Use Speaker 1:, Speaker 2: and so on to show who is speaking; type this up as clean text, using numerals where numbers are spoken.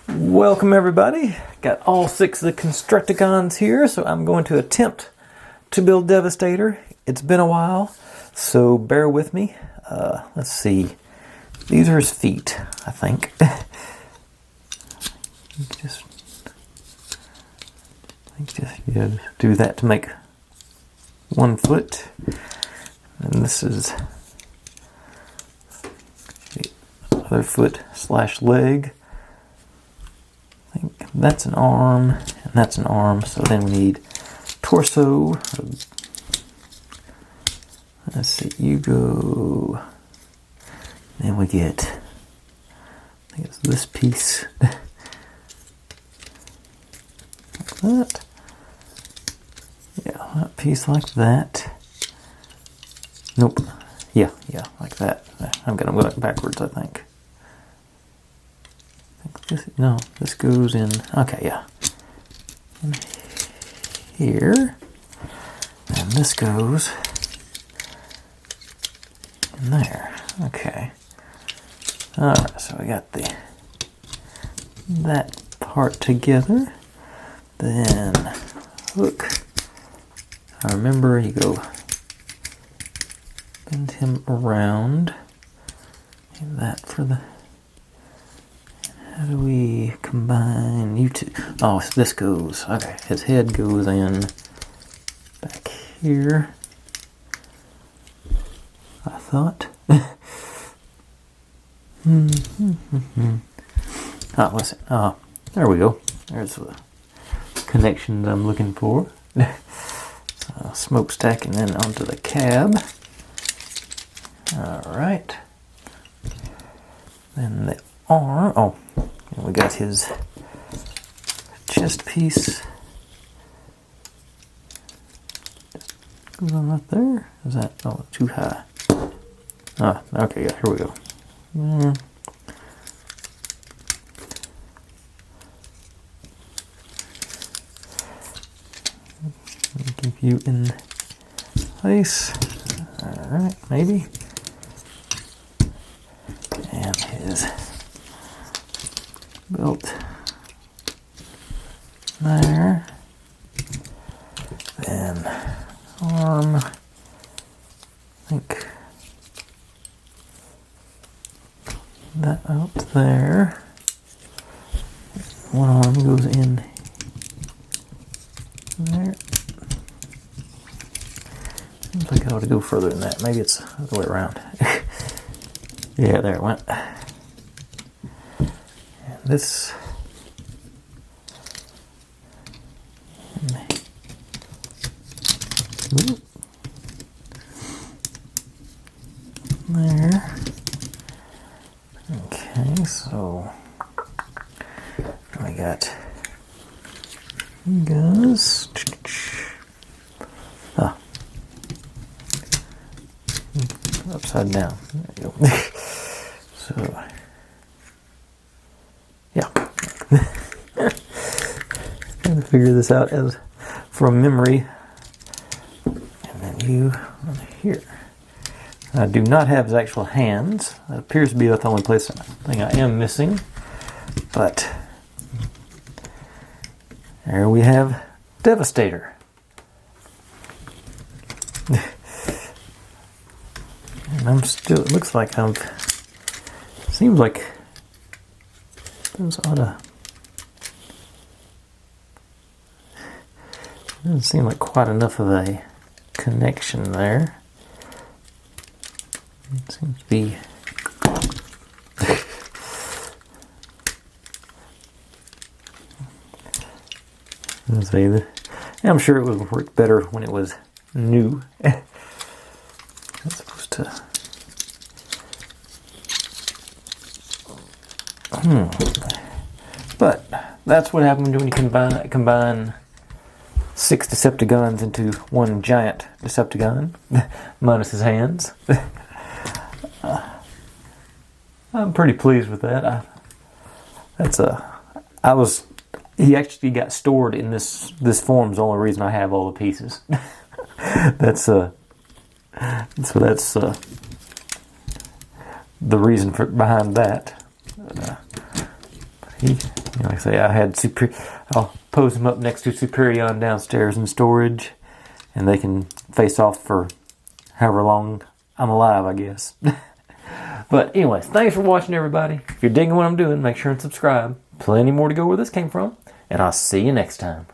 Speaker 1: Welcome everybody. Got all 6 of the Constructicons here, so I'm going to attempt to build Devastator. It's been a while, so bear with me. Let's see. These are his feet, I think. just do that to make 1 foot. And this is the other foot / leg. I think that's an arm, and that's an arm, so then we need torso. Let's see, you go. Then we get, I think it's this piece. Like that. Yeah, that piece like that. Nope. Yeah, like that. I'm gonna go backwards, I think. No, this goes in. Okay, yeah. In here. And this goes in there. Okay. Alright, so we got that part together. Then hook. I remember you go bend him around. And that for the. How do we combine you two? Oh, so this goes. Okay, his head goes in back here. I thought. Oh, what's it? Oh, there we go. There's the connections I'm looking for. So, smokestack and then onto the cab. Alright. Then the arm. Oh, and we got his chest piece. Goes on right there. Is that? Oh, too high. Ah, okay, yeah, here we go. Keep you in place. Alright, maybe. And his belt there. Then arm. I think that out there. One arm goes in there. Seems like I ought to go further than that. Maybe it's the other way around. Yeah, there it went. And this. There. Okay, so we got guns. Ah. Upside down. There you go. So, yeah. Trying to figure this out as from memory. And then you on here. I do not have his actual hands. That appears to be the only thing I am missing. But there we have Devastator. And I'm still, it looks like seems like those ought to, doesn't seem like quite enough of a connection there. It seems to be I'm sure it would work better when it was new. That's supposed to. But that's what happens when you combine 6 Decepticons into one giant Decepticon, minus his hands. I'm pretty pleased with that. He actually got stored in this form. Is the only reason I have all the pieces. That's the reason behind that. Like I say, I had I'll pose them up next to Superion downstairs in storage, and they can face off for however long I'm alive, I guess. But anyways, thanks for watching, everybody. If you're digging what I'm doing, make sure and subscribe. Plenty more to go where this came from, and I'll see you next time.